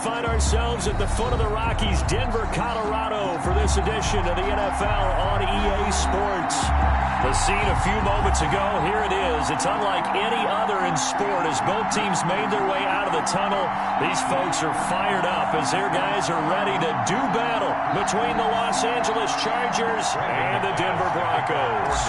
find ourselves at the foot of the Rockies, Denver, Colorado, for this edition of the NFL on EA Sports. The scene a few moments ago, here it is. It's unlike any other in sport as both teams made their way out of the tunnel. These folks are fired up as their guys are ready to do battle between the Los Angeles Chargers and the Denver Broncos.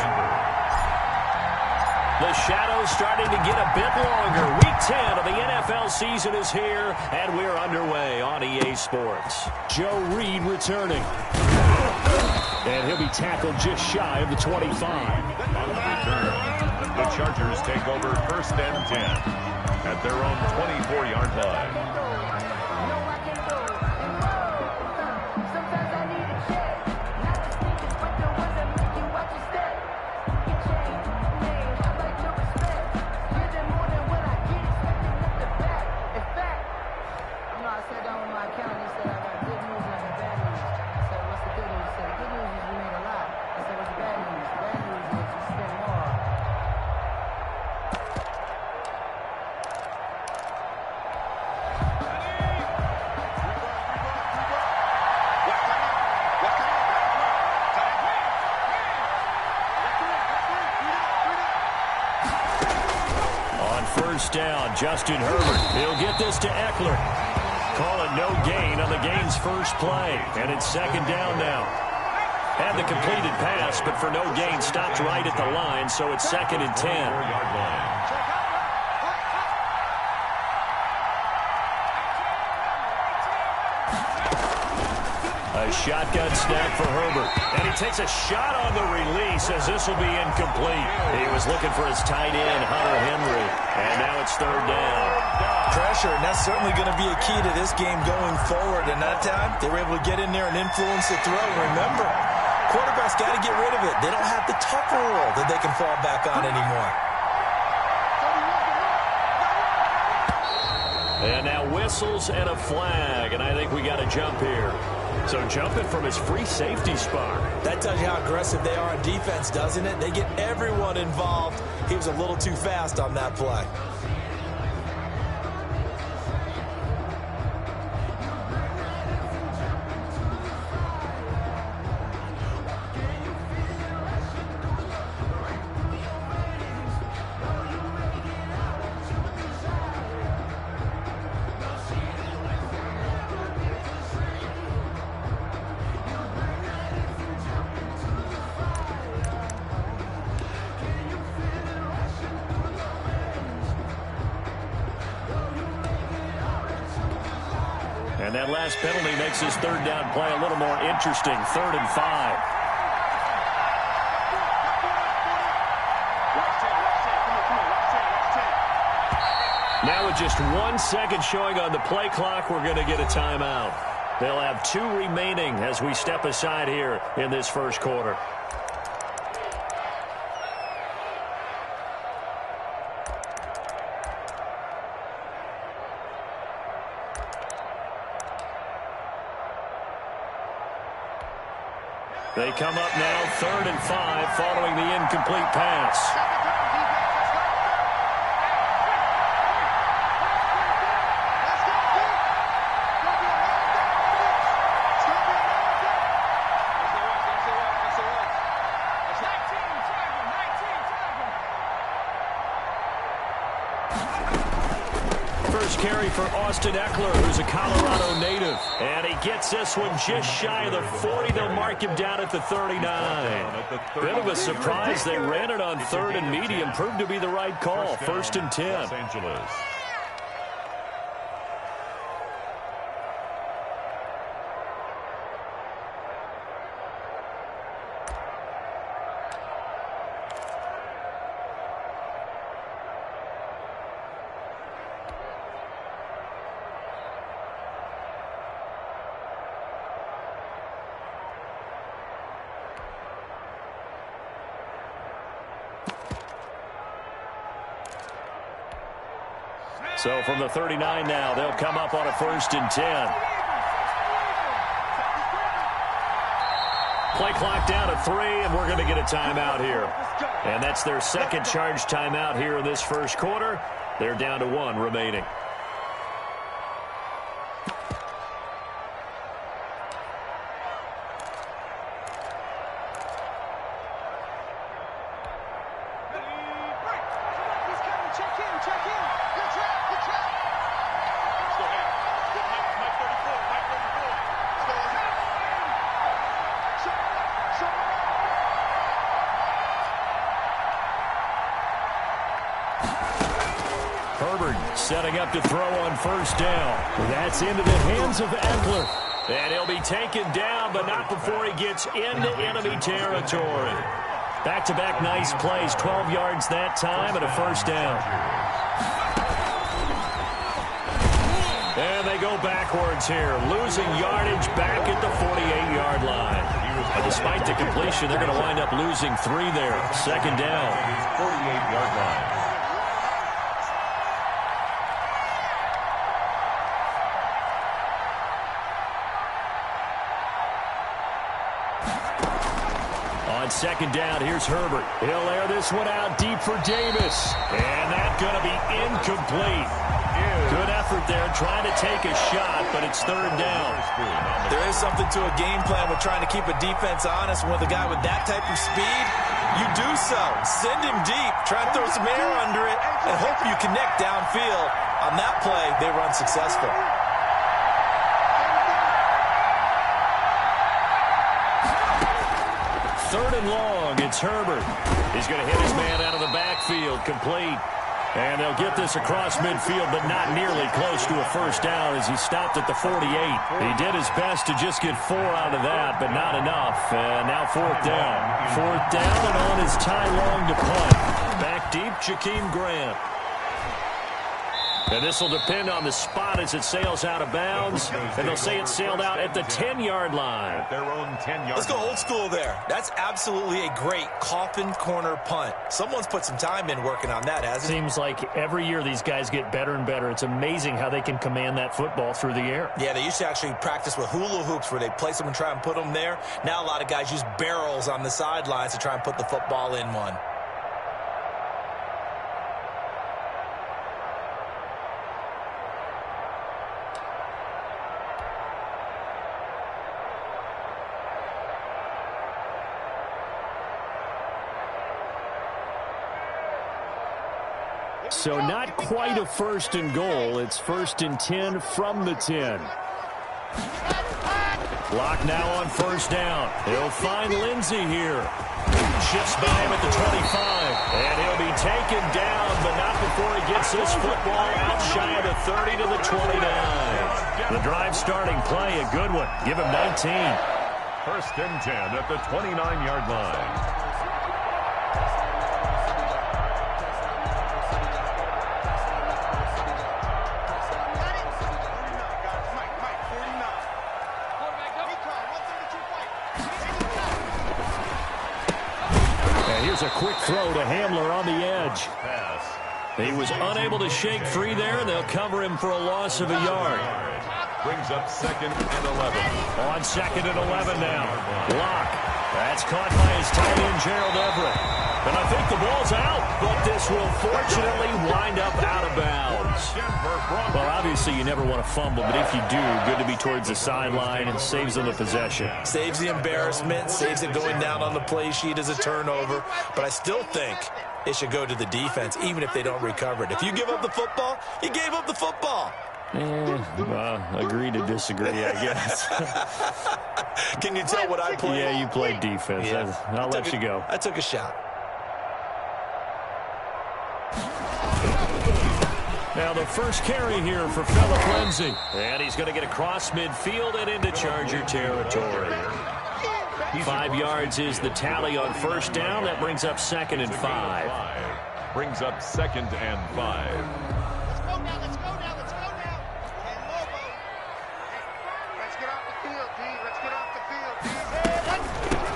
The shadow's starting to get a bit longer. Week 10 of the NFL season is here, and we're underway on EA Sports. Joe Reed returning. And he'll be tackled just shy of the 25. On the return, the Chargers take over 1st and 10 at their own 24-yard line. First down, Justin Herbert. He'll get this to Eckler. Call it no gain on the game's first play. And it's 2nd down now. Had the completed pass, but for no gain, stopped right at the line, so it's 2nd and 10. 4-yard line. A shotgun snap for Herbert. And he takes a shot on the release as this will be incomplete. He was looking for his tight end, Hunter Henry. And now it's 3rd down. Pressure, and that's certainly going to be a key to this game going forward. And that time, they were able to get in there and influence the throw. Remember, quarterbacks got to get rid of it. They don't have the tougher role that they can fall back on anymore. And now whistles and a flag, and I think we got to jump here. So jumping from his free safety spot. That tells you how aggressive they are on defense, doesn't it? They get everyone involved. He was a little too fast on that play. And that last penalty makes his 3rd down play a little more interesting. 3rd and 5. Now with just 1 second showing on the play clock, we're going to get a timeout. They'll have 2 remaining as we step aside here in this first quarter. They come up now 3rd and 5 following the incomplete pass. Carry for Austin Eckler, who's a Colorado native. And he gets this one just shy of the 40. They'll mark him down at the 39. Bit of a surprise. They ran it on 3rd and medium. Proved to be the right call. 1st and 10. Los Angeles. So from the 39 now, they'll come up on a 1st and 10. Play clock down to 3, and we're going to get a timeout here. And that's their 2nd charge timeout here in this first quarter. They're down to 1 remaining. Herbert setting up to throw on first down. That's into the hands of Eckler. And he'll be taken down, but not before he gets into enemy territory. Back-to-back nice plays, 12 yards that time and a first down. And they go backwards here, losing yardage back at the 48-yard line. But despite the completion, they're going to wind up losing 3 there. Second down. 48-yard line. On second down, here's Herbert. He'll air this one out deep for Davis. And that's going to be incomplete. Good effort there trying to take a shot, but it's third down. There is something to a game plan with trying to keep a defense honest. With a guy with that type of speed, you do so. Send him deep, try and throw some air under it, and hope you connect downfield. On that play, they run successful. Third and long, it's Herbert. He's going to hit his man out of the backfield, complete. And they'll get this across midfield, but not nearly close to a first down as he stopped at the 48. He did his best to just get 4 out of that, but not enough. And now fourth down. Fourth down, and on is Ty Long to punt. Back deep, Jakeem Grant. And this will depend on the spot as it sails out of bounds. And they'll say it sailed out at the 10-yard line. At their own 10-yard Let's go old school there. That's absolutely a great coffin corner punt. Someone's put some time in working on that, hasn't it? Seems like every year these guys get better and better. It's amazing how they can command that football through the air. Yeah, they used to actually practice with hula hoops where they place them and try and put them there. Now a lot of guys use barrels on the sidelines to try and put the football in one. So not quite a first and goal. It's first and 10 from the 10. Lock now on first down. He'll find Lindsey here. Shifts by him at the 25. And he'll be taken down, but not before he gets this football out shy of the 30 to the 29. The drive starting play, a good one. Give him 19. First and 10 at the 29-yard line. A quick throw to Hamler on the edge. He was unable to shake free there, and they'll cover him for a loss of a yard. Brings up second and 11. On second and 11 now. Lock. That's caught by his tight end, Gerald Everett. And I think the ball's out, but this will fortunately wind up out of bounds. Well, obviously you never want to fumble, but if you do, good to be towards the sideline and saves them the possession. Saves the embarrassment, saves it going down on the play sheet as a turnover. But I still think it should go to the defense, even if they don't recover it. If you give up the football, you gave up the football. Agree to disagree, I guess. Can you tell what I played? Yeah, you played defense. Yeah. I'll let you go. I took a shot. Now the first carry here for Phillip Lindsay. And he's going to get across midfield and into Charger territory. 5 yards is the tally on first down. That brings up second and 5. Brings up second and 5.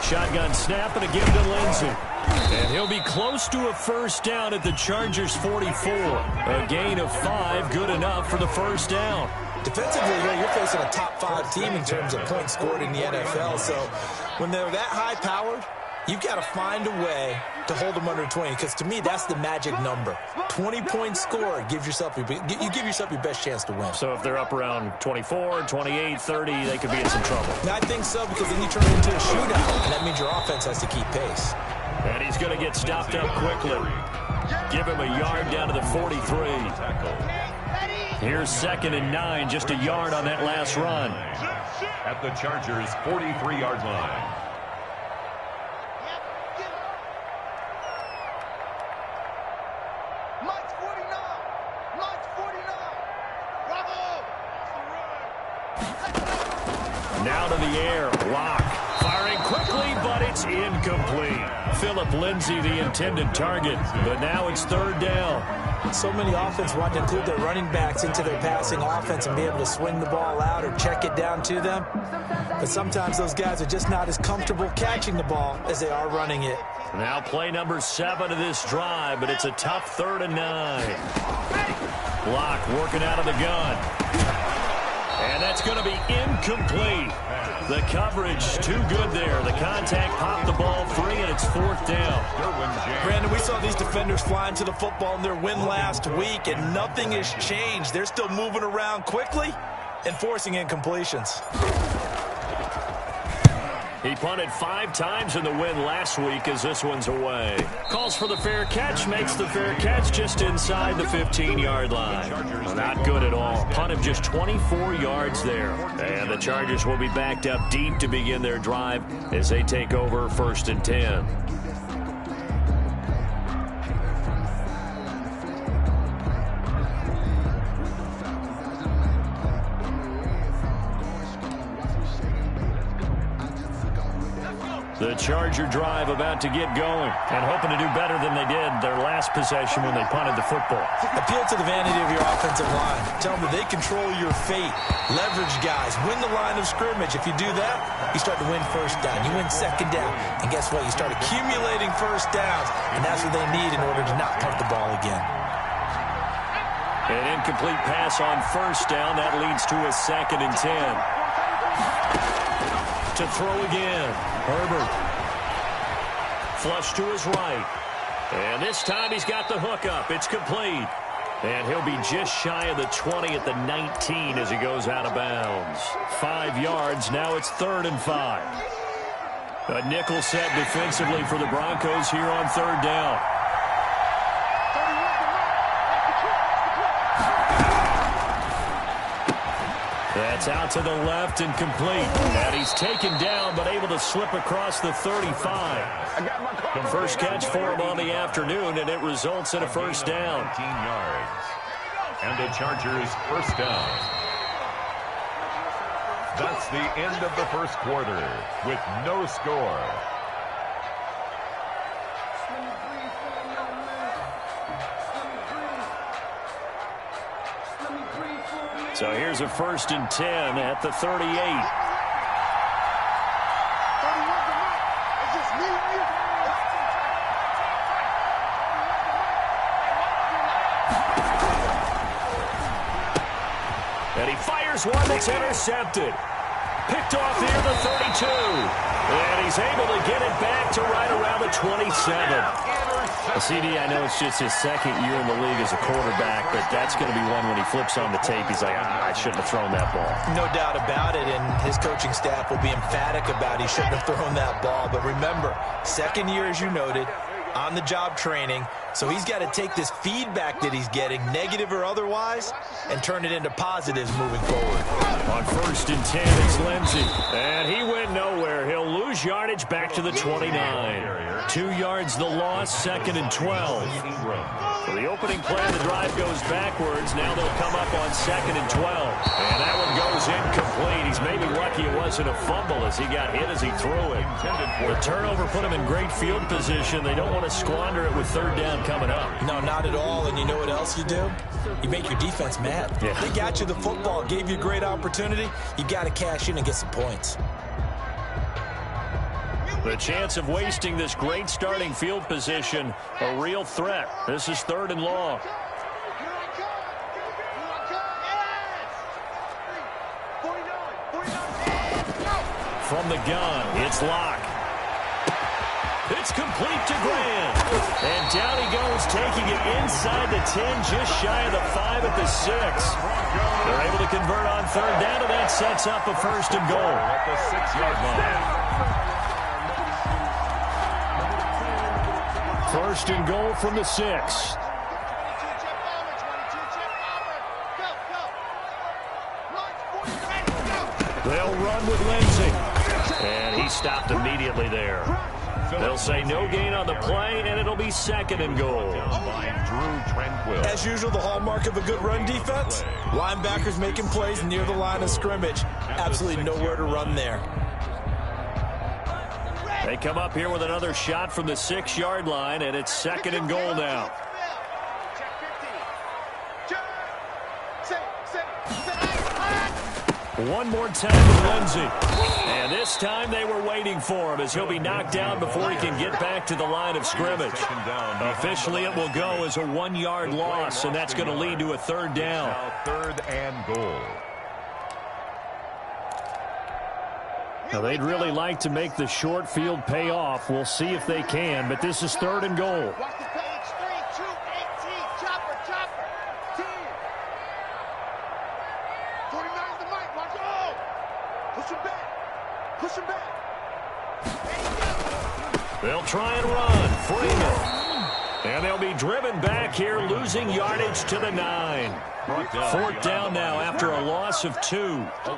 Shotgun snap and a give to Lindsey. And he'll be close to a first down at the Chargers 44. A gain of 5, good enough for the first down. Defensively, you're facing a top 5 team in terms of points scored in the NFL. So when they're that high-powered, you've got to find a way to hold them under 20, because to me, that's the magic number. 20 points scored, you give yourself your best chance to win. So if they're up around 24, 28, 30, they could be in some trouble. I think so, because then you turn it into a shootout, and that means your offense has to keep pace. And he's going to get stopped up quickly. Give him a yard down to the 43. Here's 2nd and 9, just a yard on that last run. At the Chargers' 43-yard line. Now to the air. Lock. Firing quickly, but it's incomplete. Philip Lindsay, the intended target, but now it's 3rd down. So many offenses want to include their running backs into their passing offense and be able to swing the ball out or check it down to them. But sometimes those guys are just not as comfortable catching the ball as they are running it. Now play number 7 of this drive, but it's a tough 3rd and 9. Lock working out of the gun. And that's going to be incomplete. The coverage too good there. The contact popped the ball free, and it's 4th down. Brandon, we saw these defenders flying to the football in their win last week, and nothing has changed. They're still moving around quickly and forcing incompletions. He punted 5 times in the win last week as this one's away. Calls for the fair catch, makes the fair catch just inside the 15-yard line. Not good at all. Punt of just 24 yards there. And the Chargers will be backed up deep to begin their drive as they take over 1st and 10. The Charger drive about to get going and hoping to do better than they did their last possession when they punted the football. Appeal to the vanity of your offensive line. Tell them that they control your fate. Leverage guys. Win the line of scrimmage. If you do that, you start to win 1st down. You win 2nd down. And guess what? You start accumulating 1st downs, and that's what they need in order to not punt the ball again. An incomplete pass on 1st down. That leads to a 2nd and 10. To throw again. Herbert. Flush to his right. And this time he's got the hook up. It's complete. And he'll be just shy of the 20 at the 19 as he goes out of bounds. 5 yards. Now it's 3rd and 5. A nickel set defensively for the Broncos here on 3rd down. That's out to the left and complete. And he's taken down but able to slip across the 35. The first catch for him on the afternoon, and it results in a 1st down. 19 yards. And the Chargers 1st down. That's the end of the 1st quarter with no score. So here's a 1st and 10 at the 38. And he fires one that's intercepted. Picked off near the 32. And he's able to get it back to right around the 27. CD, I know it's just his 2nd year in the league as a quarterback, but that's going to be one when he flips on the tape, he's like, I shouldn't have thrown that ball. No doubt about it, and his coaching staff will be emphatic about he shouldn't have thrown that ball. But remember, 2nd year, as you noted, on-the-job training, so he's got to take this feedback that he's getting, negative or otherwise, and turn it into positives moving forward. On 1st and 10, it's Lindsay, and he went nowhere. He'll lose yardage back to the 29. 2 yards the loss, 2nd and 12. So the opening play of the drive goes backwards. Now they'll come up on 2nd and 12. And that one goes incomplete. He's maybe lucky it wasn't a fumble as he got hit as he threw it. The turnover put him in great field position. They don't want to squander it with 3rd down coming up. No, not at all. And you know what else you do? You make your defense mad. Yeah. They got you the football, gave you a great opportunity. You got to cash in and get some points. The chance of wasting this great starting field position, a real threat. This is 3rd and long. From the gun, it's Locke. It's complete to Grant. And down he goes, taking it inside the 10, just shy of the 5 at the 6. They're able to convert on 3rd down, and that sets up a 1st and goal. At the 6-yard line. First and goal from the 6. They'll run with Lindsey. And he stopped immediately there. They'll say no gain on the play, and it'll be second and goal. As usual, the hallmark of a good run defense, linebackers making plays near the line of scrimmage. Absolutely nowhere to run there. They come up here with another shot from the 6-yard line, and it's second and goal now. One more time with Lindsey. And this time they were waiting for him as he'll be knocked down before he can get back to the line of scrimmage. Officially, it will go as a 1-yard loss, and that's going to lead to a third down. Third and goal. Now, they'd really like to make the short field pay off. We'll see if they can, but this is third and goal. They'll try and run. Freeman. And they'll be driven back here, losing yardage to the 9. Fourth down now after a loss of 2. How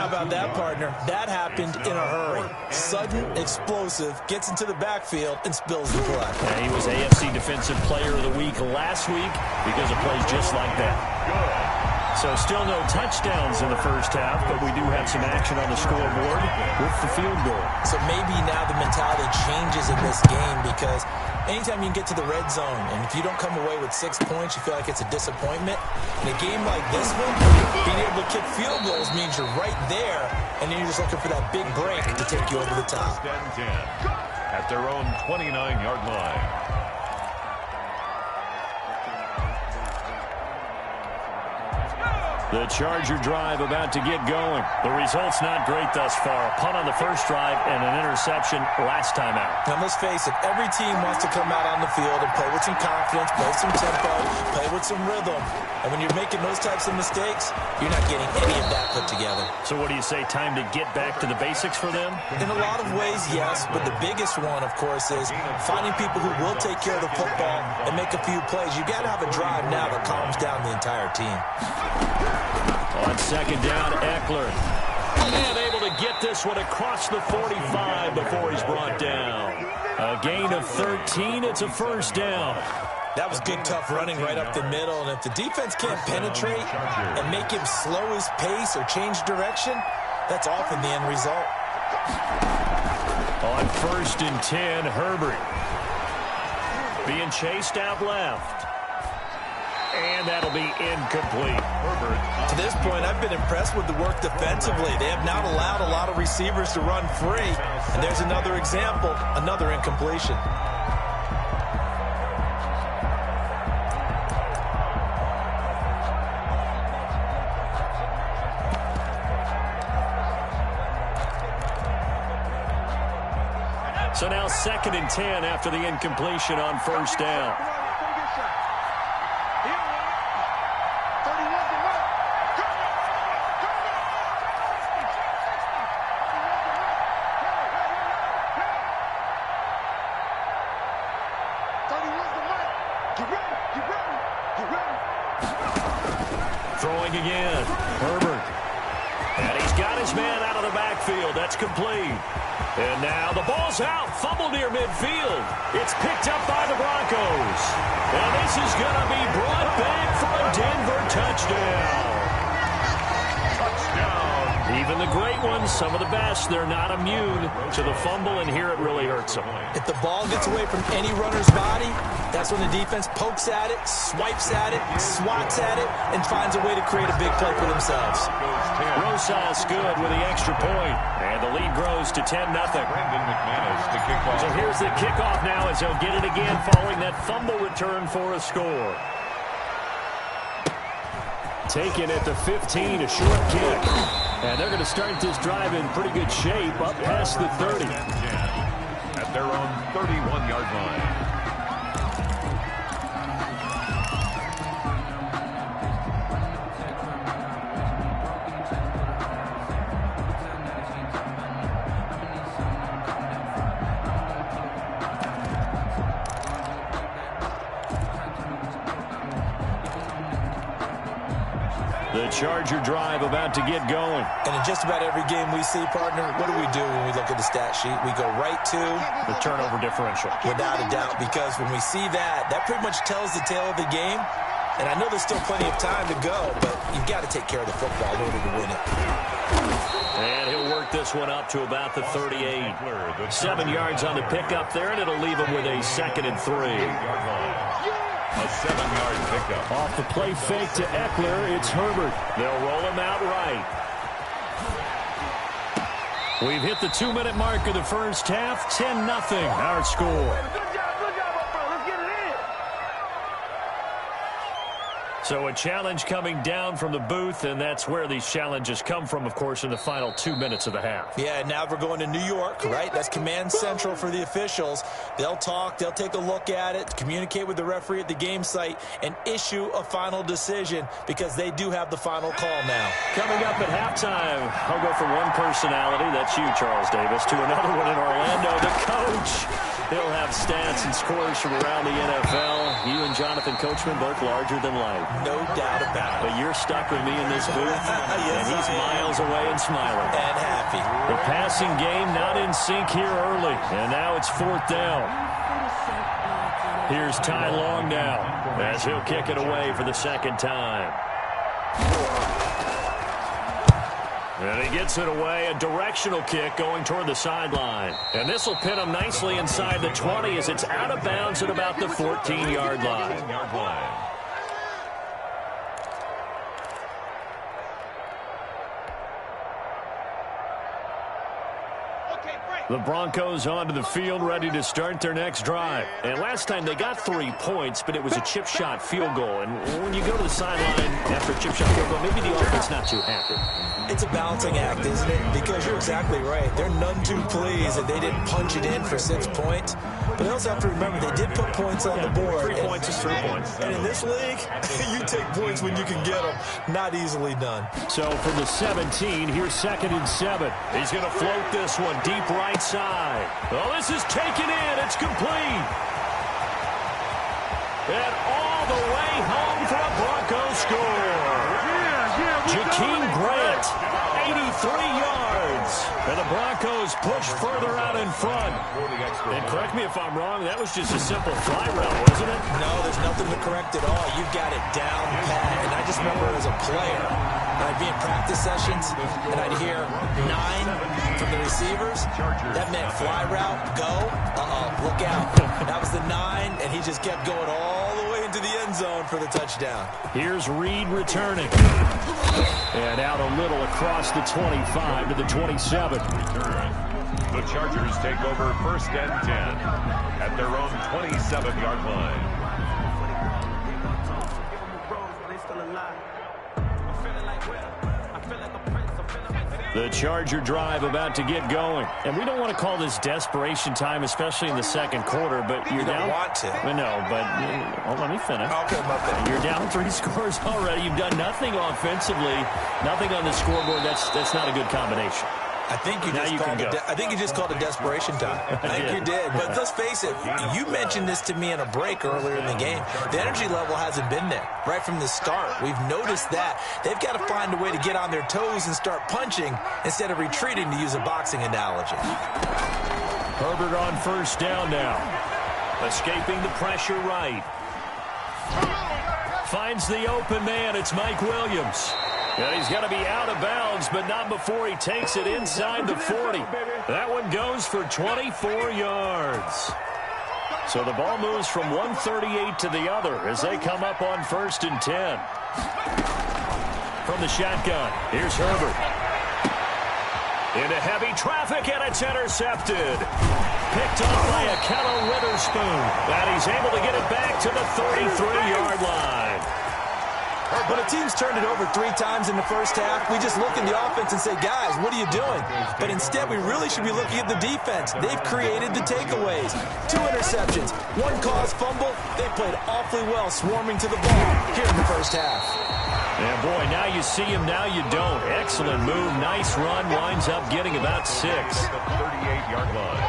about that, partner? That happened in a hurry. Sudden, explosive, gets into the backfield, and spills the play. Yeah, he was AFC Defensive Player of the Week last week because of plays just like that. So still no touchdowns in the first half, but we do have some action on the scoreboard with the field goal. So maybe now the mentality changes in this game because anytime you can get to the red zone, and if you don't come away with 6 points, you feel like it's a disappointment. In a game like this one, being able to kick field goals means you're right there, and then you're just looking for that big break to take you over the top. At their own 29-yard line. The Charger drive about to get going. The result's not great thus far. A punt on the first drive and an interception last time out. Now, let's face it, every team wants to come out on the field and play with some confidence, play some tempo, play with some rhythm. And when you're making those types of mistakes, you're not getting any of that put together. So what do you say, time to get back to the basics for them? In a lot of ways, yes, but the biggest one, of course, is finding people who will take care of the football and make a few plays. You got to have a drive now that calms down the entire team. On second down, Eckler. And able to get this one across the 45 before he's brought down. A gain of 13. It's a first down. That was good, tough running right up the middle. And if the defense can't penetrate and make him slow his pace or change direction, that's often the end result. On first and 10, Herbert. Being chased out left. And that'll be incomplete. To this point, I've been impressed with the work defensively. They have not allowed a lot of receivers to run free. And there's another example, another incompletion. So now second and 10 after the incompletion on first down. Throwing again. Herbert. And he's got his man out of the backfield. That's complete. And now the ball's out. Fumble near midfield. It's picked up by the Broncos. And this is going to be brought back for a Denver touchdown. Even the great ones, some of the best, they're not immune to the fumble, and here it really hurts them. If the ball gets away from any runner's body, that's when the defense pokes at it, swipes at it, swats at it, and finds a way to create a big play for themselves. Rosas good with the extra point, and the lead grows to 10-0. So here's the kickoff now as they'll get it again following that fumble return for a score. Taken at the 15, a short kick. And they're going to start this drive in pretty good shape, up past the 30. At their own 31-yard line. The Charger drive about to get going. And in just about every game we see, partner, what do we do when we look at the stat sheet? We go right to the turnover differential. Without a doubt, because when we see that, that pretty much tells the tale of the game. And I know there's still plenty of time to go, but you've got to take care of the football in order to win it. And he'll work this one up to about the 38. 7 yards on the pickup there, and it'll leave him with a 2nd and 3. A 7-yard pickup. Off the play fake to Eckler, it's Herbert. They'll roll him out right. We've hit the 2-minute mark of the first half. 10-0 our score. So a challenge coming down from the booth, and that's where these challenges come from, of course, in the final 2 minutes of the half. Yeah, now we're going to New York, right? That's command central for the officials. They'll talk, they'll take a look at it, communicate with the referee at the game site, and issue a final decision because they do have the final call now. Coming up at halftime, I'll go from one personality, that's you, Charles Davis, to another one in Orlando, the coach. He'll have stats and scores from around the NFL. You and Jonathan Coachman both larger than life. No doubt about it. But you're stuck with me in this booth, yes, and he's miles away and smiling. And happy. The passing game not in sync here early, and now it's 4th down. Here's Ty Long now, as he'll kick it away for the 2nd time. And he gets it away, a directional kick going toward the sideline. And this will pin him nicely inside the 20 as it's out of bounds at about the 14-yard line. The Broncos onto the field, ready to start their next drive. And last time they got 3 points, but it was a chip shot field goal. And when you go to the sideline after a chip shot field goal, maybe the offense not too happy. It's a balancing act, isn't it? Because you're exactly right. They're none too pleased that they didn't punch it in for 6 points. But they also have to remember they did put points on the board. 3 points is 3 points. And in this league, you take points when you can get them. Not easily done. So from the 17, here's 2nd and 7. He's going to float this one deep right side. Well, this is taken in. It's complete. And all the way home for a Broncos score. Jakeem Grant, 83 yards. And the Broncos push further out in front. And correct me if I'm wrong, that was just a simple fly route, wasn't it? No, there's nothing to correct at all. You've got it down pat. And I just remember as a player, I'd be in practice sessions, and I'd hear 9 from the receivers. That meant fly route, go. Look out. That was the 9, and he just kept going all the way into the end zone for the touchdown. Here's Reed returning. And out a little across the 25 to the 27. The Chargers take over 1st and 10 at their own 27-yard line. The Charger drive about to get going. And we don't want to call this desperation time, especially in the 2nd quarter, but you're down. You don't want to. No, but let me finish. Okay, my bad. You're down 3 scores already. You've done nothing offensively, nothing on the scoreboard. That's not a good combination. I think you just called it desperation time. I think you did. But let's face it, you mentioned this to me in a break earlier in the game. The energy level hasn't been there right from the start. We've noticed that. They've got to find a way to get on their toes and start punching instead of retreating, to use a boxing analogy. Herbert on 1st down now. Escaping the pressure right. Finds the open man. It's Mike Williams. Yeah, he's got to be out of bounds, but not before he takes it inside the 40. That one goes for 24 yards. So the ball moves from 138 to the other as they come up on 1st and 10. From the shotgun, here's Herbert. Into heavy traffic, and it's intercepted. Picked off by Akello Witherspoon. And he's able to get it back to the 33-yard line. When a team's turned it over 3 times in the first half, we just look in the offense and say, guys, what are you doing? But instead, we really should be looking at the defense. They've created the takeaways. 2 interceptions, 1 caused fumble. They played awfully well swarming to the ball here in the first half. Yeah, boy, now you see him, now you don't. Excellent move, nice run, winds up getting about 6. The 38-yard line.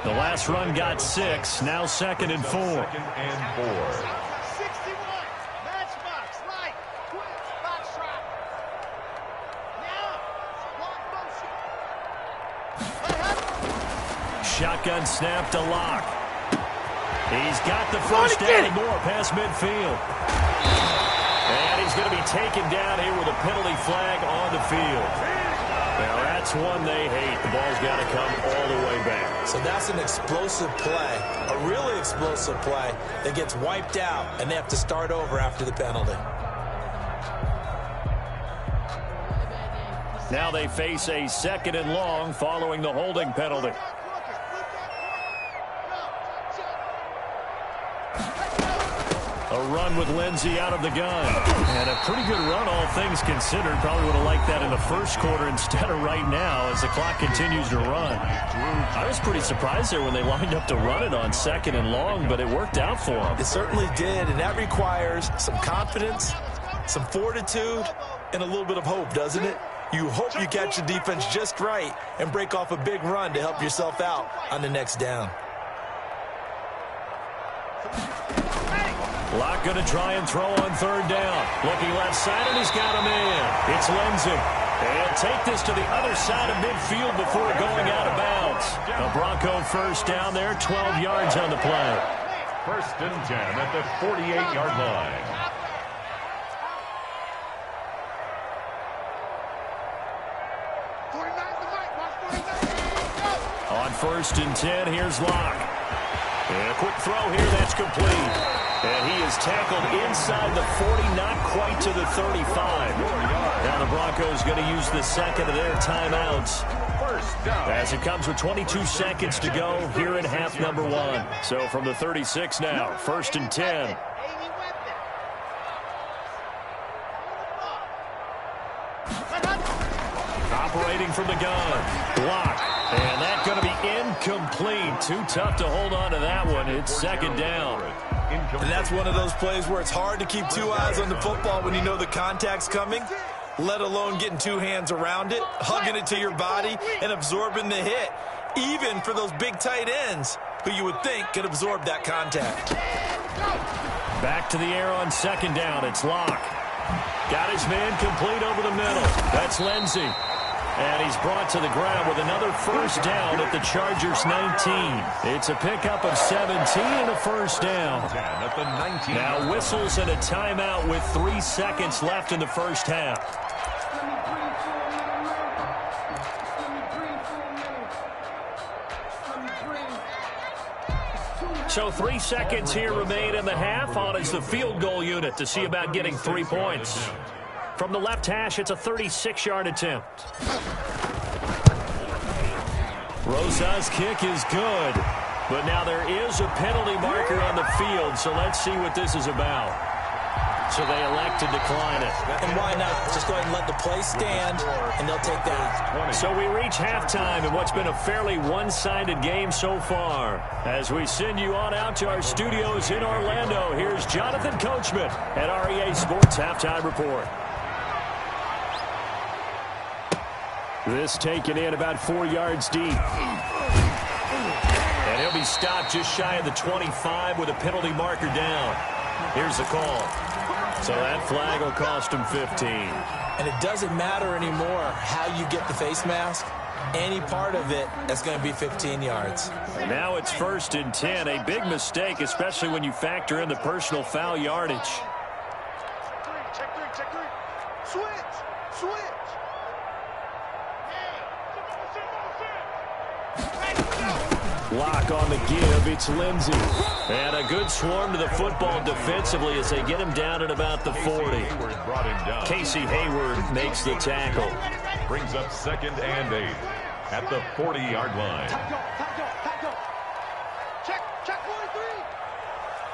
The last run got 6, now 2nd and 4. 2nd and 4. shotgun snap to Locke. He's got the first down and more past midfield. And he's going to be taken down here with a penalty flag on the field. Now, that's one they hate. The ball's got to come all the way back. So that's an explosive play, a really explosive play that gets wiped out, and they have to start over after the penalty. Now they face a 2nd and long following the holding penalty. A run with Lindsey out of the gun. And a pretty good run, all things considered. Probably would have liked that in the first quarter instead of right now as the clock continues to run. I was pretty surprised there when they lined up to run it on 2nd and long, but it worked out for them. It certainly did, and that requires some confidence, some fortitude, and a little bit of hope, doesn't it? You hope you catch the defense just right and break off a big run to help yourself out on the next down. Locke going to try and throw on 3rd down. Looking left side, and he's got him in. It's Lindsey. And take this to the other side of midfield before going out of bounds. A Bronco first down there, 12 yards on the play. 1st and 10 at the 48-yard line. On 1st and 10, here's Locke. And a quick throw here, that's complete. And he is tackled inside the 40, not quite to the 35. Now the Broncos going to use the 2nd of their timeouts as it comes with 22 seconds to go here in half number 1. So from the 36 now, 1st and 10. Operating from the gun. Block. And that's going to be incomplete. Too tough to hold on to that one. It's 2nd down. And that's one of those plays where it's hard to keep 2 eyes on the football when you know the contact's coming, let alone getting 2 hands around it, hugging it to your body, and absorbing the hit, even for those big tight ends who you would think could absorb that contact. Back to the air on 2nd down. It's Locke. Got his man complete over the middle. That's Lindsey. And he's brought to the ground with another first down at the Chargers 19. It's a pickup of 17 and a first down. Now whistles and a timeout with 3 seconds left in the first half. So 3 seconds here remain in the half on as the field goal unit to see about getting 3 points. From the left hash, it's a 36-yard attempt. Rosa's kick is good. But now there is a penalty marker on the field, so let's see what this is about. So they elect to decline it. And why not? Just go ahead and let the play stand, and they'll take that. So we reach halftime in what's been a fairly one-sided game so far. As we send you on out to our studios in Orlando, here's Jonathan Coachman at REA Sports Halftime Report. This taken in about 4 yards deep. And he'll be stopped just shy of the 25 with a penalty marker down. Here's the call. So that flag will cost him 15. And it doesn't matter anymore how you get the face mask. Any part of it, that's going to be 15 yards. And now it's 1st and 10. A big mistake, especially when you factor in the personal foul yardage. Check three. Switch. Locke on the give. It's Lindsey. And a good swarm to the football defensively as they get him down at about the 40. Casey Hayward makes the tackle. Brings up 2nd and 8 at the 40-yard line. Check 43.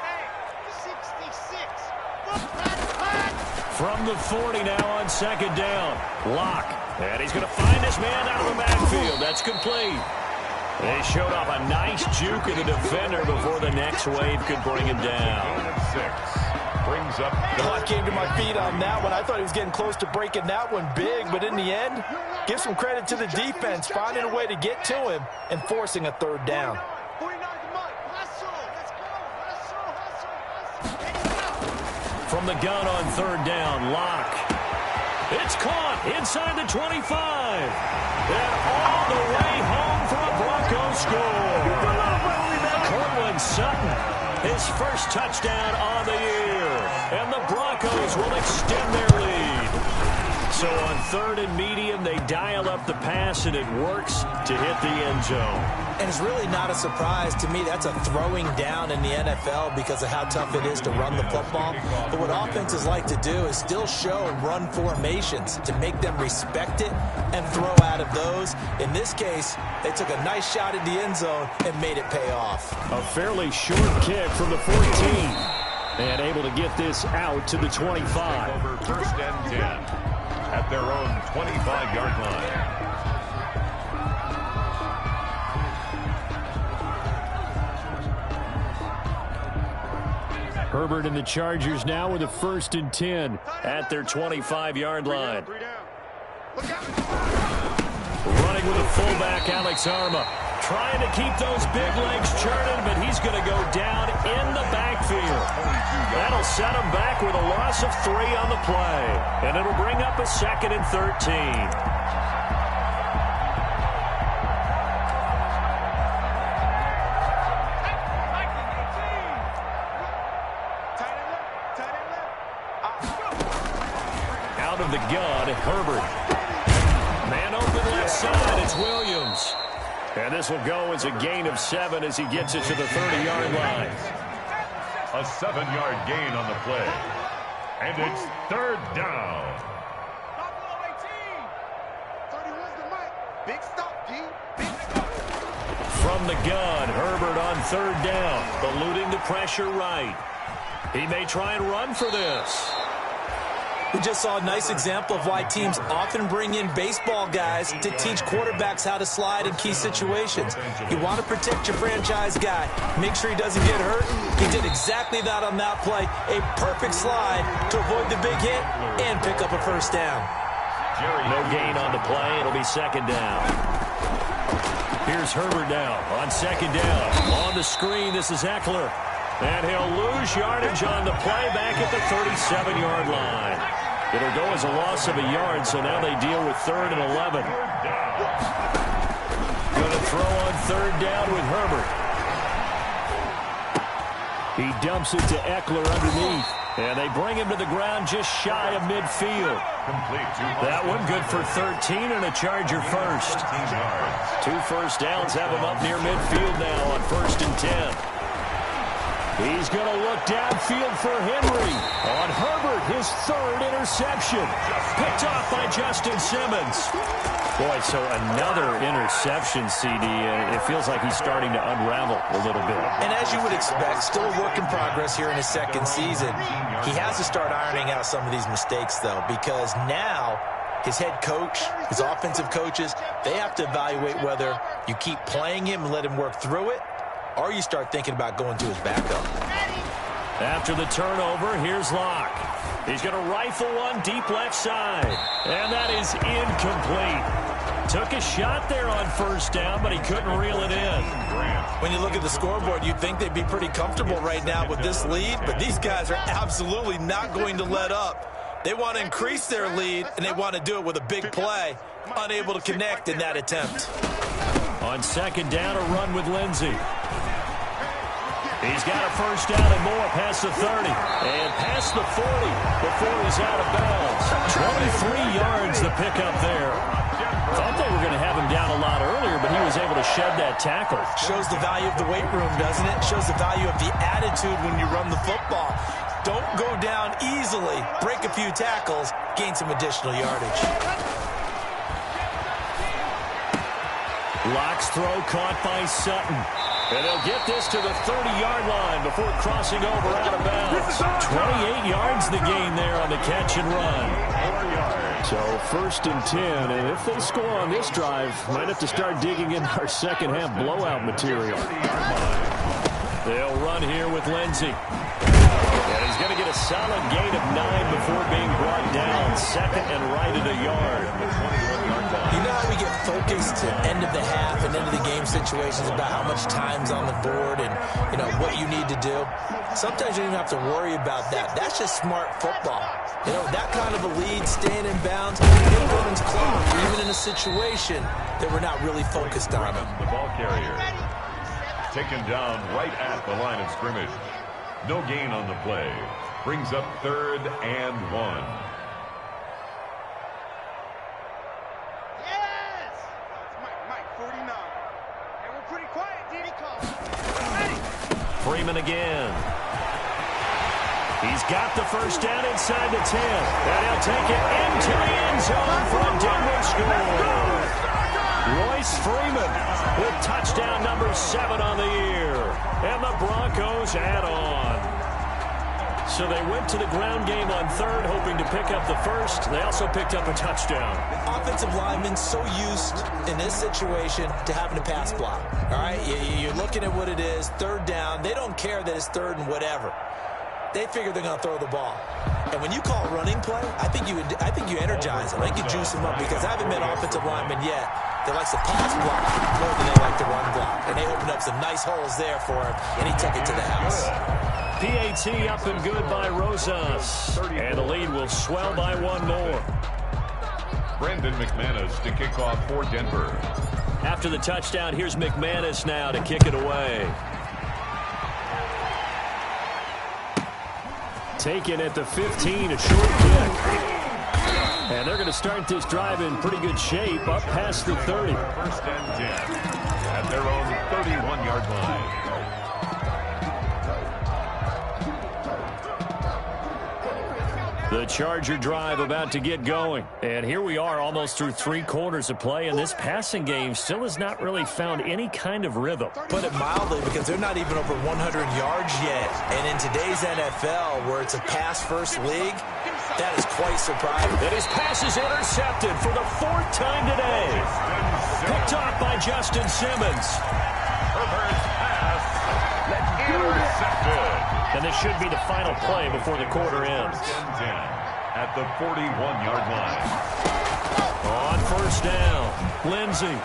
Hey, 66. From the 40 now on 2nd down. Locke. And he's going to find his man out of the backfield. That's complete. They showed off a nice juke of the defender before the next wave could bring him down. 6 brings up. Well, I came to my feet on that one. I thought he was getting close to breaking that one big, but in the end, give some credit to the defense, finding a way to get to him and forcing a 3rd down. From the gun on 3rd down, Locke. It's caught inside the 25. And all the way home for a Bronco Broncos score. Cortland Sutton, his first touchdown on the year. And the Broncos will extend their lead. So on 3rd and medium, they dial up the pass, and it works to hit the end zone. And it's really not a surprise to me. That's a throwing down in the NFL because of how tough it is to run the football. But what offenses like to do is still show run formations to make them respect it and throw out of those. In this case, they took a nice shot at the end zone and made it pay off. A fairly short kick from the 14. And able to get this out to the 25. Over 1st and 10. At their own 25-yard line. Herbert and the Chargers now with a 1st and 10 at their 25-yard line. Running with a fullback, Alex Arma. Trying to keep those big legs churning, but he's going to go down in the backfield. That'll set him back with a loss of 3 on the play. And it'll bring up a 2nd and 13. Out of the gun, Herbert. Man open left side, it's Williams. And this will go as a gain of 7 as he gets it to the 30-yard line. A 7-yard gain on the play. And it's 3rd down. 31's the mic. Big stop, D. Big stop. From the gun, Herbert on 3rd down, eluding the pressure right. He may try and run for this. We just saw a nice example of why teams often bring in baseball guys to teach quarterbacks how to slide in key situations. You want to protect your franchise guy. Make sure he doesn't get hurt. He did exactly that on that play. A perfect slide to avoid the big hit and pick up a 1st down. No gain on the play. It'll be 2nd down. Here's Herbert now on 2nd down. On the screen, this is Eckler. And he'll lose yardage on the play back at the 37-yard line. It'll go as a loss of a yard, so now they deal with 3rd and 11. Going to throw on 3rd down with Herbert. He dumps it to Eckler underneath. And they bring him to the ground just shy of midfield. That one good for 13 and a Charger first. 2 first downs have him up near midfield now on 1st and 10. He's going to look downfield for Henry. On Herbert, his 3rd interception. Picked off by Justin Simmons. Boy, so another interception, CD. It feels like he's starting to unravel a little bit. And as you would expect, still a work in progress here in his 2nd season. He has to start ironing out some of these mistakes, though, because now his head coach, his offensive coaches, they have to evaluate whether you keep playing him and let him work through it, or you start thinking about going to his backup. After the turnover, here's Locke. He's going to rifle one deep left side. And that is incomplete. Took a shot there on 1st down, but he couldn't reel it in. When you look at the scoreboard, you'd think they'd be pretty comfortable right now with this lead, but these guys are absolutely not going to let up. They want to increase their lead, and they want to do it with a big play. Unable to connect in that attempt. On 2nd down, a run with Lindsey. He's got a 1st down and more past the 30 and past the 40 before he's out of bounds. 23 yards the pickup there. Thought they were going to have him down a lot earlier, but he was able to shed that tackle. Shows the value of the weight room, doesn't it? Shows the value of the attitude when you run the football. Don't go down easily. Break a few tackles. Gain some additional yardage. Locke's throw caught by Sutton. And they'll get this to the 30-yard line before crossing over out of bounds. 28 yards the gain there on the catch and run. So 1st and 10, and if they score on this drive, might have to start digging in our second-half blowout material. They'll run here with Lindsey. And he's going to get a solid gain of 9 before being brought down. 2nd and right at a yard. 20-yard line. You know how we get focused at end of the half and end of the game situations about how much time's on the board and, you know, what you need to do? Sometimes you don't even have to worry about that. That's just smart football. You know, that kind of a lead, staying in bounds, it runs clock, even in a situation that we're not really focused on them. The ball carrier. Taken down right at the line of scrimmage. No gain on the play. Brings up 3rd and 1. Yes! Mike, 49. And we're pretty quiet, D. Freeman again. He's got the first down inside the 10. And he'll take it into the end zone for a Denver score. Royce Freeman with touchdown number 7 on the year. And the Broncos add on. So they went to the ground game on 3rd, hoping to pick up the first. They also picked up a touchdown. Offensive linemen so used in this situation to having to pass block. All right, you're looking at what it is, 3rd down. They don't care that it's 3rd and whatever. They figure they're going to throw the ball. And when you call running play, I think you energize them. I think you juice them up because I haven't met offensive linemen yet that likes to pass block more than they like to run block. And they opened up some nice holes there for him, and he took it to the house. PAT up and good by Rosas. And the lead will swell by 1 more. Brandon McManus to kick off for Denver. After the touchdown, here's McManus now to kick it away. Taken at the 15, a short kick. And they're going to start this drive in pretty good shape, up past the 30. 1st and 10 at their own 31-yard line. The Charger drive about to get going. And here we are almost through 3 quarters of play, and this passing game still has not really found any kind of rhythm. Put it mildly, because they're not even over 100 yards yet. And in today's NFL, where it's a pass-first league, that is quite surprising. And his pass is intercepted for the 4th time today. Picked off by Justin Simmons. Herbert's pass intercepted. And this should be the final play before the quarter ends. 1st and 10 at the 41-yard line. On 1st down, Lindsey.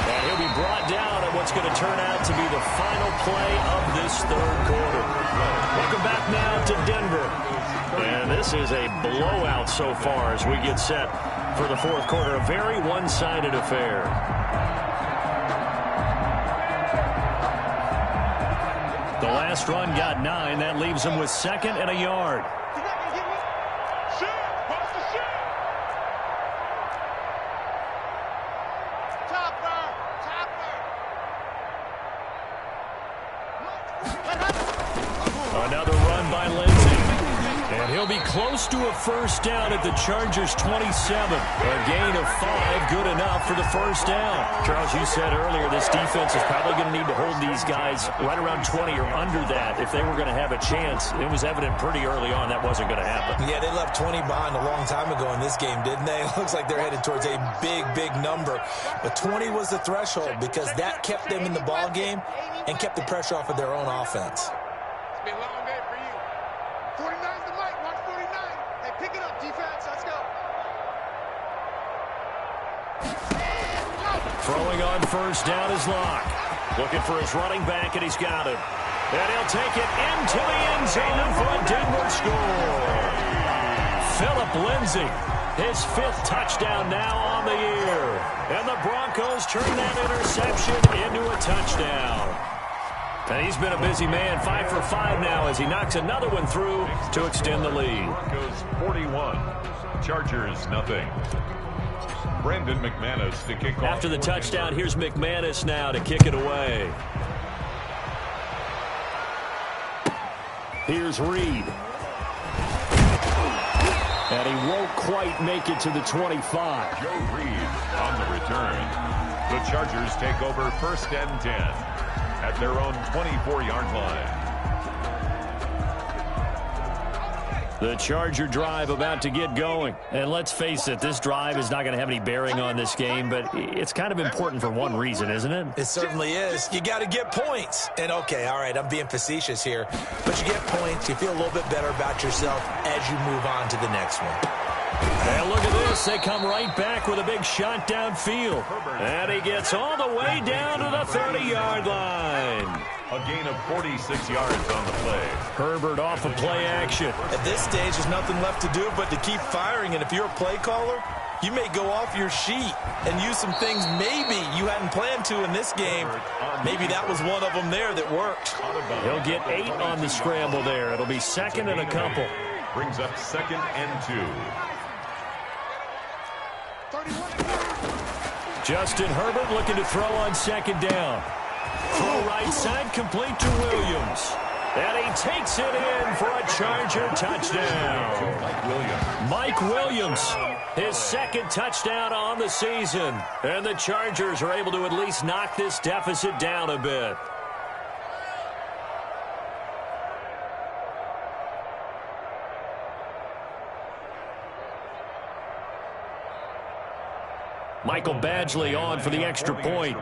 And he'll be brought down at what's going to turn out to be the final play of this 3rd quarter. Welcome back now to Denver. And this is a blowout so far as we get set for the 4th quarter. A very one-sided affair. The last run got 9. That leaves them with 2nd and a yard. Another run by Lindsey. And he'll be close to a 1st down at the Chargers' 27. A gain of 5, good enough for the 1st down. Charles, you said earlier this defense is probably going to need to hold these guys right around 20 or under that if they were going to have a chance. It was evident pretty early on that wasn't going to happen. Yeah, they left 20 behind a long time ago in this game, didn't they? It looks like they're headed towards a big, big number. But 20 was the threshold because that kept them in the ball game and kept the pressure off of their own offense. It's been a long day for you. 49's the mic. Watch 49. Hey, pick it up, defense. Let's go. Throwing on 1st down is Locke. Looking for his running back, and he's got it. And he'll take it into the end zone for a Denver score. Phillip Lindsay, his 5th touchdown now on the year. And the Broncos turn that interception into a touchdown. And he's been a busy man, 5 for 5 now as he knocks another one through to extend the lead. Broncos 41, Chargers nothing. Brandon McManus to kick off. After the touchdown, here's McManus now to kick it away. Here's Reed. And he won't quite make it to the 25. Joe Reed on the return. The Chargers take over 1st and 10 at their own 24-yard line. The Charger drive about to get going. And let's face it, this drive is not going to have any bearing on this game, but it's kind of important for one reason, isn't it? It certainly is. You got to get points. And, okay, all right, I'm being facetious here. But you get points. You feel a little bit better about yourself as you move on to the next one. And look at this. They come right back with a big shot downfield. And he gets all the way down to the 30-yard line. A gain of 46 yards on the play. Herbert off of play action. At this stage, there's nothing left to do but to keep firing. And if you're a play caller, you may go off your sheet and use some things maybe you hadn't planned to in this game. Maybe that was one of them there that worked. He'll get 8 on the scramble there. It'll be second and a couple. Brings up 2nd and 2. Justin Herbert looking to throw on 2nd down. Throw right side, complete to Williams. And he takes it in for a Charger touchdown. Mike Williams, his 2nd touchdown on the season. And the Chargers are able to at least knock this deficit down a bit. Michael Badgley on for the extra point.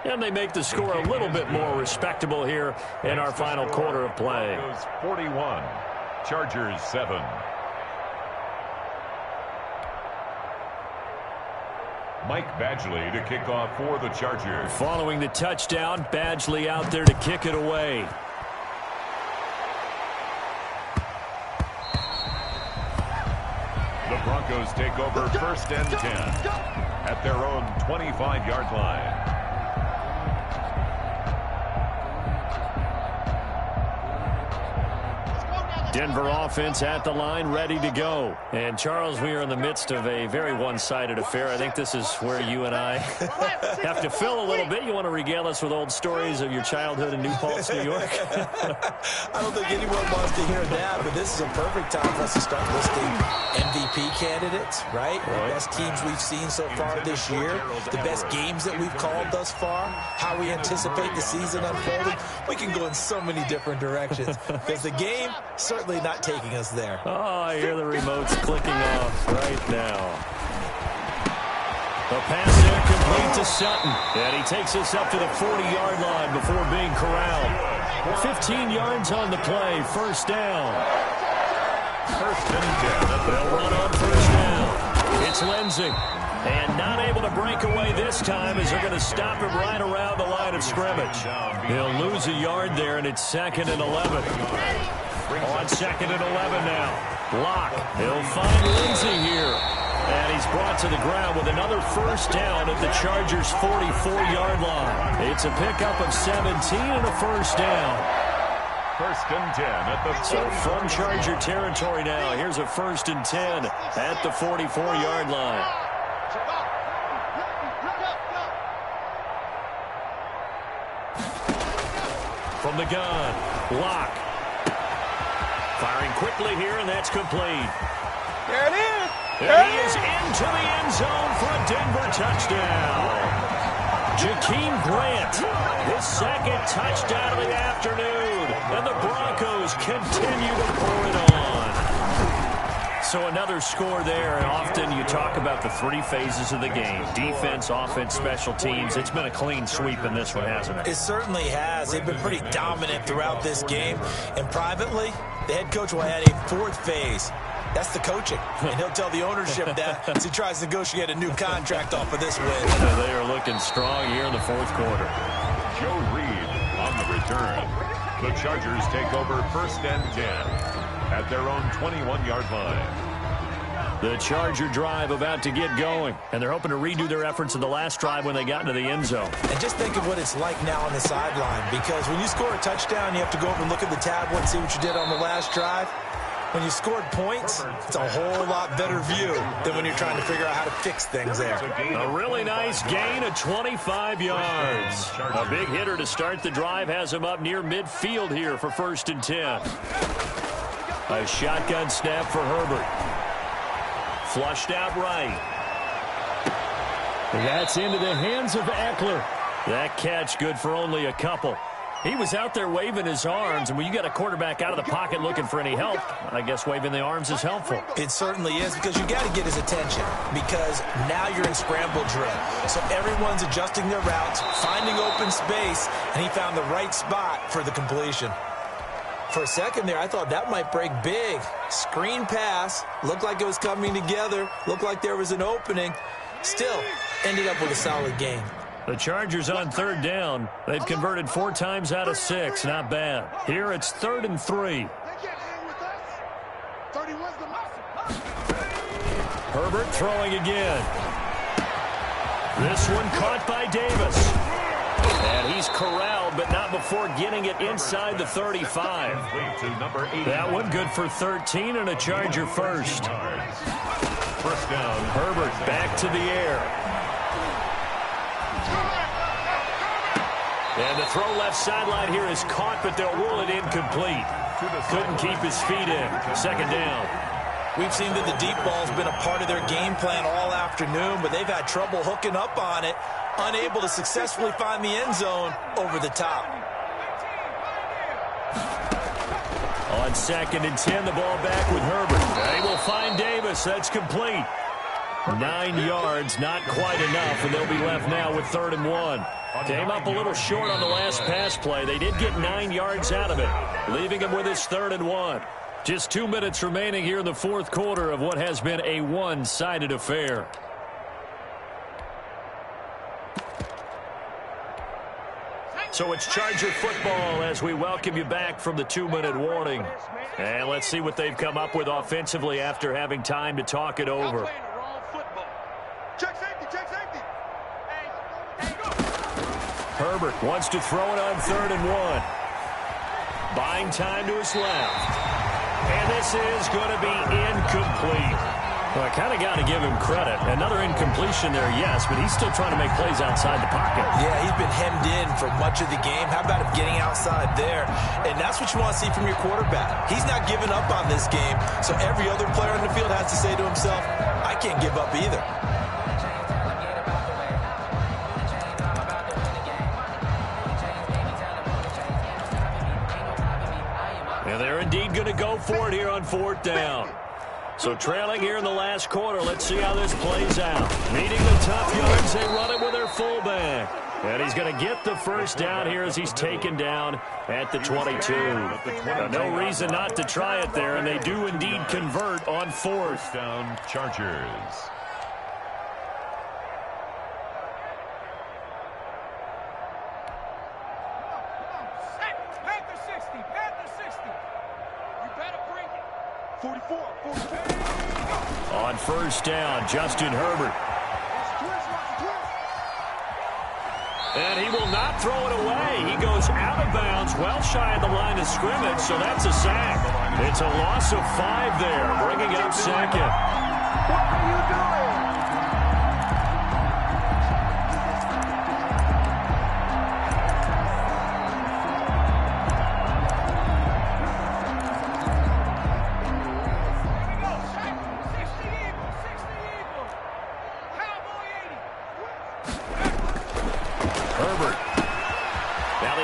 And they make the score a little bit more respectable here in our final quarter of play. 41, Chargers 7. Mike Badgley to kick off for the Chargers. Following the touchdown, Badgley out there to kick it away. The Broncos take over 1st and 10 at their own 25-yard line. Denver offense at the line, ready to go. And, Charles, we are in the midst of a very one-sided affair. I think this is where you and I have to fill a little bit. You want to regale us with old stories of your childhood in New Paltz, New York? I don't think anyone wants to hear that, but this is a perfect time for us to start listing MVP candidates, right? The best teams we've seen so far this year, the best games that we've called thus far, how we anticipate the season unfolding. We can go in so many different directions because the game certainly not taking us there. Oh, I hear the remotes clicking off right now. The pass there complete to Sutton. And he takes us up to the 40-yard line before being corralled. 15 yards on the play. 1st down. 1st and 10. They'll run on 1st down. It's Lindsey. And not able to break away this time as they're going to stop him right around the line of scrimmage. He'll lose a yard there, and it's 2nd and 11. On 2nd and 11 now. Lock. He'll find Lindsey here. And he's brought to the ground with another 1st down at the Chargers' 44-yard line. It's a pickup of 17 and a 1st down. 1st and 10 at the 44. So from Charger territory now, here's a 1st and 10 at the 44-yard line. From the gun, Lock. Firing quickly here, and that's complete. There it is. And he is into the end zone for a Denver touchdown. Jakeem Grant, his 2nd touchdown of the afternoon. And the Broncos continue to pour it on. So another score there, and often you talk about the 3 phases of the game. Defense, offense, special teams. It's been a clean sweep in this one, hasn't it? It certainly has. They've been pretty dominant throughout this game. And privately, the head coach will add a 4th phase. That's the coaching. And he'll tell the ownership that as he tries to negotiate a new contract off of this win. They are looking strong here in the 4th quarter. Joe Reed on the return. The Chargers take over 1st and 10 at their own 21-yard line. The Charger drive about to get going, and they're hoping to redo their efforts in the last drive when they got into the end zone. And just think of what it's like now on the sideline, because when you score a touchdown, you have to go over and look at the tablet and see what you did on the last drive. When you scored points, it's a whole lot better view than when you're trying to figure out how to fix things there. A really nice gain of 25 yards. A big hitter to start the drive has him up near midfield here for 1st and 10. A shotgun snap for Herbert. Flushed out right. That's into the hands of Eckler. That catch good for only a couple. He was out there waving his arms, and when you got a quarterback out of the pocket looking for any help, I guess waving the arms is helpful. It certainly is, because you got to get his attention, because now you're in scramble drill. So everyone's adjusting their routes, finding open space, and he found the right spot for the completion. For a second there, I thought that might break big. Screen pass, looked like it was coming together, looked like there was an opening. Still, ended up with a solid game. The Chargers on third down. They've converted 4 times out of 6. Not bad. Here it's 3rd and 3. Herbert throwing again. This one caught by Davis. And he's corralled, but not before getting it inside the 35. That one good for 13 and a Charger first. First down. Herbert back to the air. And the throw left sideline here is caught, but they'll rule it incomplete. Couldn't keep his feet in. Second down. We've seen that the deep ball's been a part of their game plan all afternoon, but they've had trouble hooking up on it, unable to successfully find the end zone over the top. On 2nd and 10, the ball back with Herbert. They will find Davis. That's complete. 9 yards, not quite enough, and they'll be left now with 3rd and 1. Came up a little short on the last pass play. They did get 9 yards out of it, leaving him with his 3rd and 1. Just 2 minutes remaining here in the 4th quarter of what has been a one-sided affair. So it's Charger football as we welcome you back from the 2-minute warning. And let's see what they've come up with offensively after having time to talk it over. Herbert wants to throw it on 3rd and 1. Buying time to his left. And this is going to be incomplete. Well, I kind of got to give him credit. Another incompletion there, yes, but he's still trying to make plays outside the pocket. Yeah, he's been hemmed in for much of the game. How about him getting outside there? And that's what you want to see from your quarterback. He's not giving up on this game, so every other player on the field has to say to himself, I can't give up either. And they're indeed going to go for it here on 4th down. So trailing here in the last quarter, let's see how this plays out. Needing the tough yards, they run it with their fullback. And he's going to get the first down here as he's taken down at the 22. No reason not to try it there, and they do indeed convert on 4th. Down Chargers. On 1st down, Justin Herbert. And he will not throw it away. He goes out of bounds, well shy of the line of scrimmage, so that's a sack. It's a loss of 5 there, bringing up 2nd. What are you doing?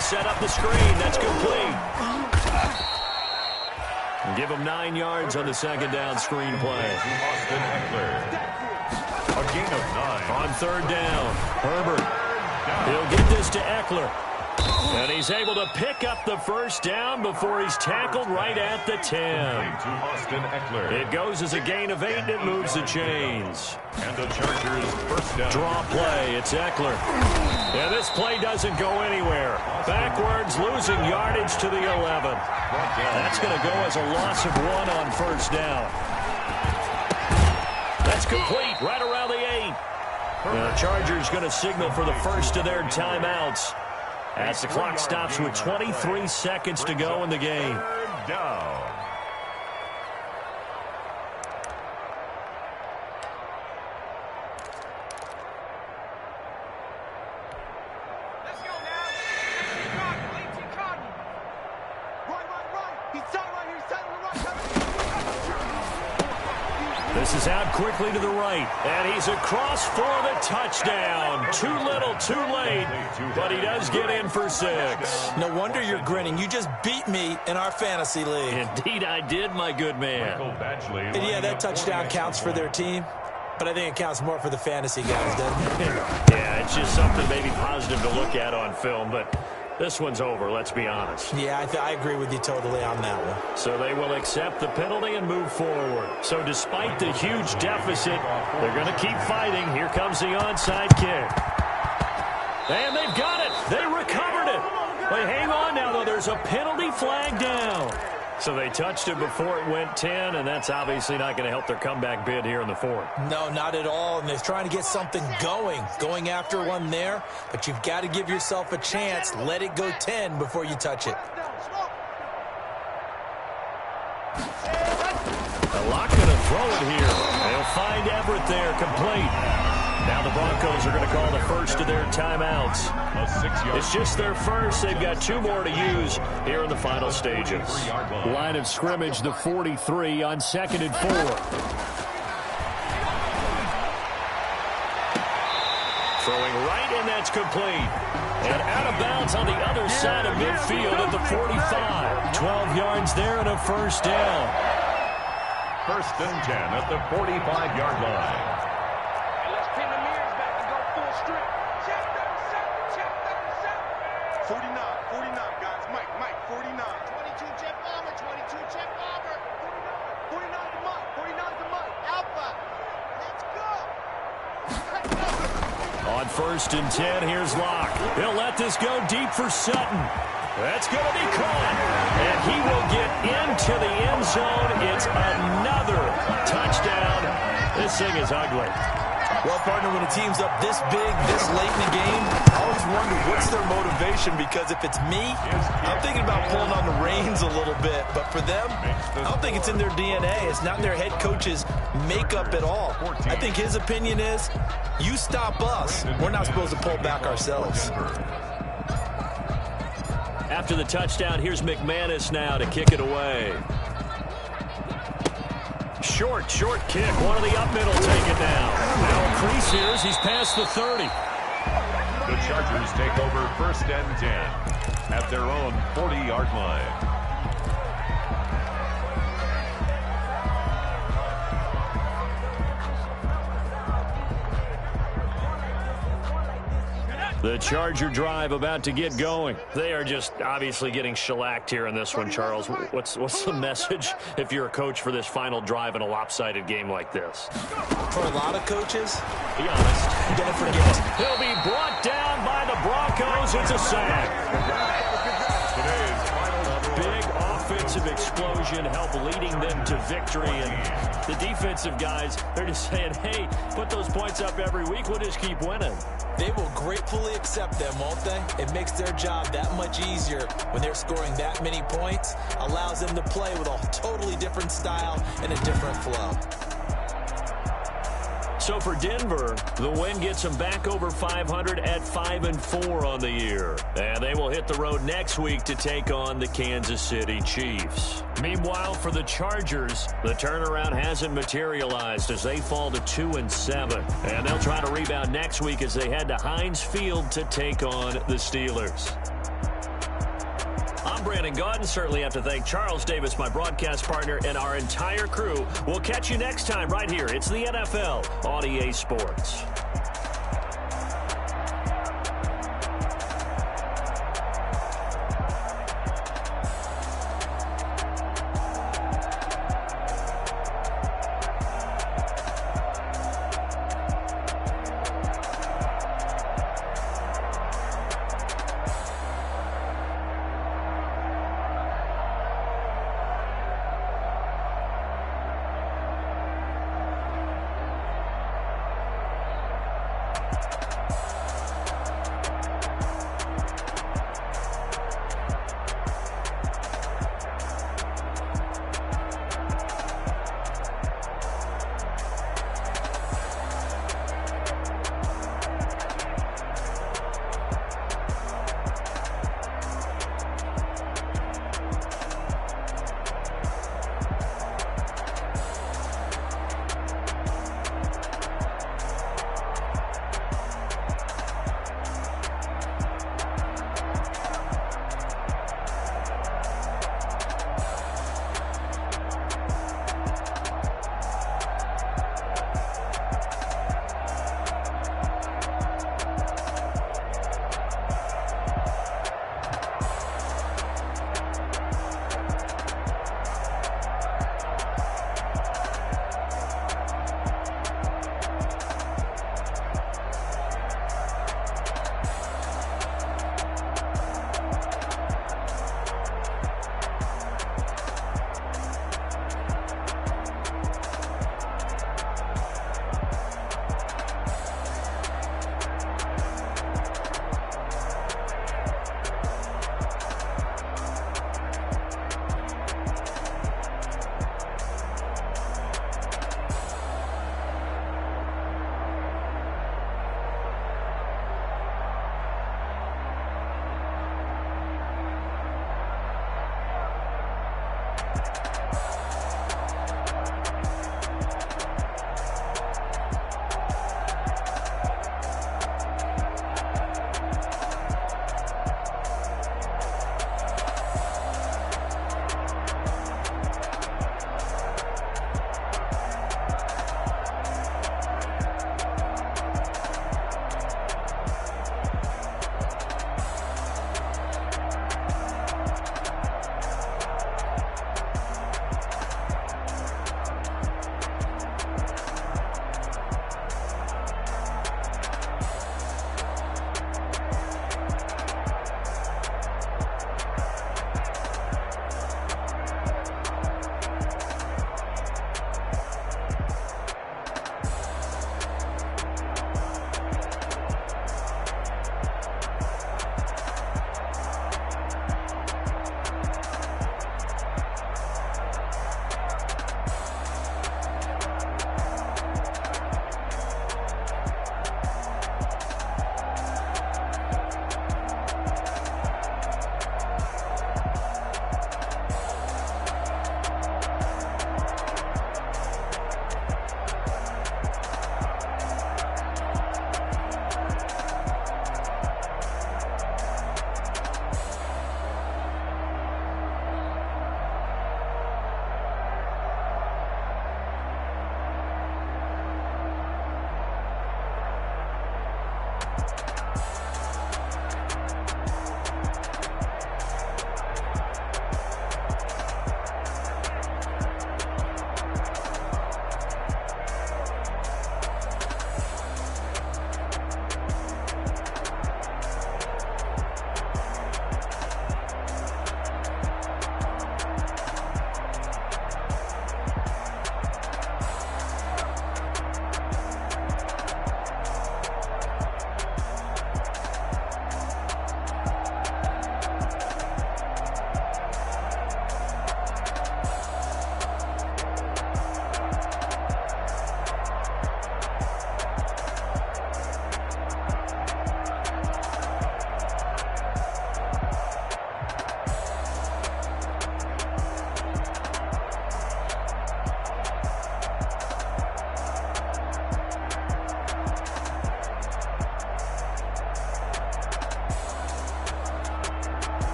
Set up the screen. That's complete. And give him 9 yards on the 2nd down screen play. A gain of 9. On 3rd down, Herbert. He'll get this to Eckler. And he's able to pick up the first down before he's tackled right at the 10. It goes as a gain of 8, and it moves the chains. And the Chargers first down. Draw play, it's Eckler. And this play doesn't go anywhere. Backwards, losing yardage to the 11. That's going to go as a loss of 1 on 1st down. That's complete, right around the 8. The Chargers going to signal for the first of their timeouts as the clock stops with 23 seconds to go in the game. Third down. Passes out quickly to the right. And he's across for the touchdown. Too little, too late. But he does get in for 6. No wonder you're grinning. You just beat me in our fantasy league. Indeed I did, my good man. And yeah, that touchdown counts for their team. But I think it counts more for the fantasy guys, doesn't it? Yeah, it's just something maybe positive to look at on film, but this one's over, let's be honest. Yeah, I agree with you totally on that one. So they will accept the penalty and move forward. So despite the huge deficit, they're going to keep fighting. Here comes the onside kick. And they've got it. They recovered it. But hang on now, though. There's a penalty flag down. So they touched it before it went 10, and that's obviously not going to help their comeback bid here in the 4th. No, not at all, and they're trying to get something going after one there, but you've got to give yourself a chance. Let it go 10 before you touch it. They're not going to throw it here. They'll find Everett there, complete. Now the Broncos are going to call the first of their timeouts. It's just their first. They've got 2 more to use here in the final stages. Line of scrimmage, the 43 on 2nd and 4. Throwing right, and that's complete. And out of bounds on the other side of midfield at the 45. 12 yards there and a first down. 1st and 10 at the 45-yard line. 49, guys. Mike, 49. 22, Jet Bomber, 22, Jet Bomber. 49 to Mike, 49 to Mike. Alpha. Let's go. On 1st and 10, here's Locke. He'll let this go deep for Sutton. That's going to be caught. And he will get into the end zone. It's another touchdown. This thing is ugly. Well, partner, when a team's up this big, this late in the game, I always wonder what's their motivation, because if it's me, I'm thinking about pulling on the reins a little bit. But for them, I don't think it's in their DNA. It's not in their head coach's makeup at all. I think his opinion is, you stop us, we're not supposed to pull back ourselves. After the touchdown, here's McManus now to kick it away. Short kick. One of the up middle take it down. Now a crease here as he's past the 30. The Chargers take over 1st and 10 at their own 40-yard line. The Charger drive about to get going. They are just obviously getting shellacked here in this one, Charles. What's the message if you're a coach for this final drive in a lopsided game like this? For a lot of coaches, be honest, don't forget. He'll be brought down by the Broncos. It's a sack. Big offensive explosion help leading them to victory. And the defensive guys, they're just saying, hey, put those points up every week. We'll just keep winning. They will gratefully accept them, won't they? It makes their job that much easier when they're scoring that many points. Allows them to play with a totally different style and a different flow. So for Denver, the win gets them back over 500 at 5-4 on the year. And they will hit the road next week to take on the Kansas City Chiefs. Meanwhile, for the Chargers, the turnaround hasn't materialized as they fall to 2-7. And they'll try to rebound next week as they head to Heinz Field to take on the Steelers. I'm Brandon Gaudin. Certainly have to thank Charles Davis, my broadcast partner, and our entire crew. We'll catch you next time right here. It's the NFL on EA Sports.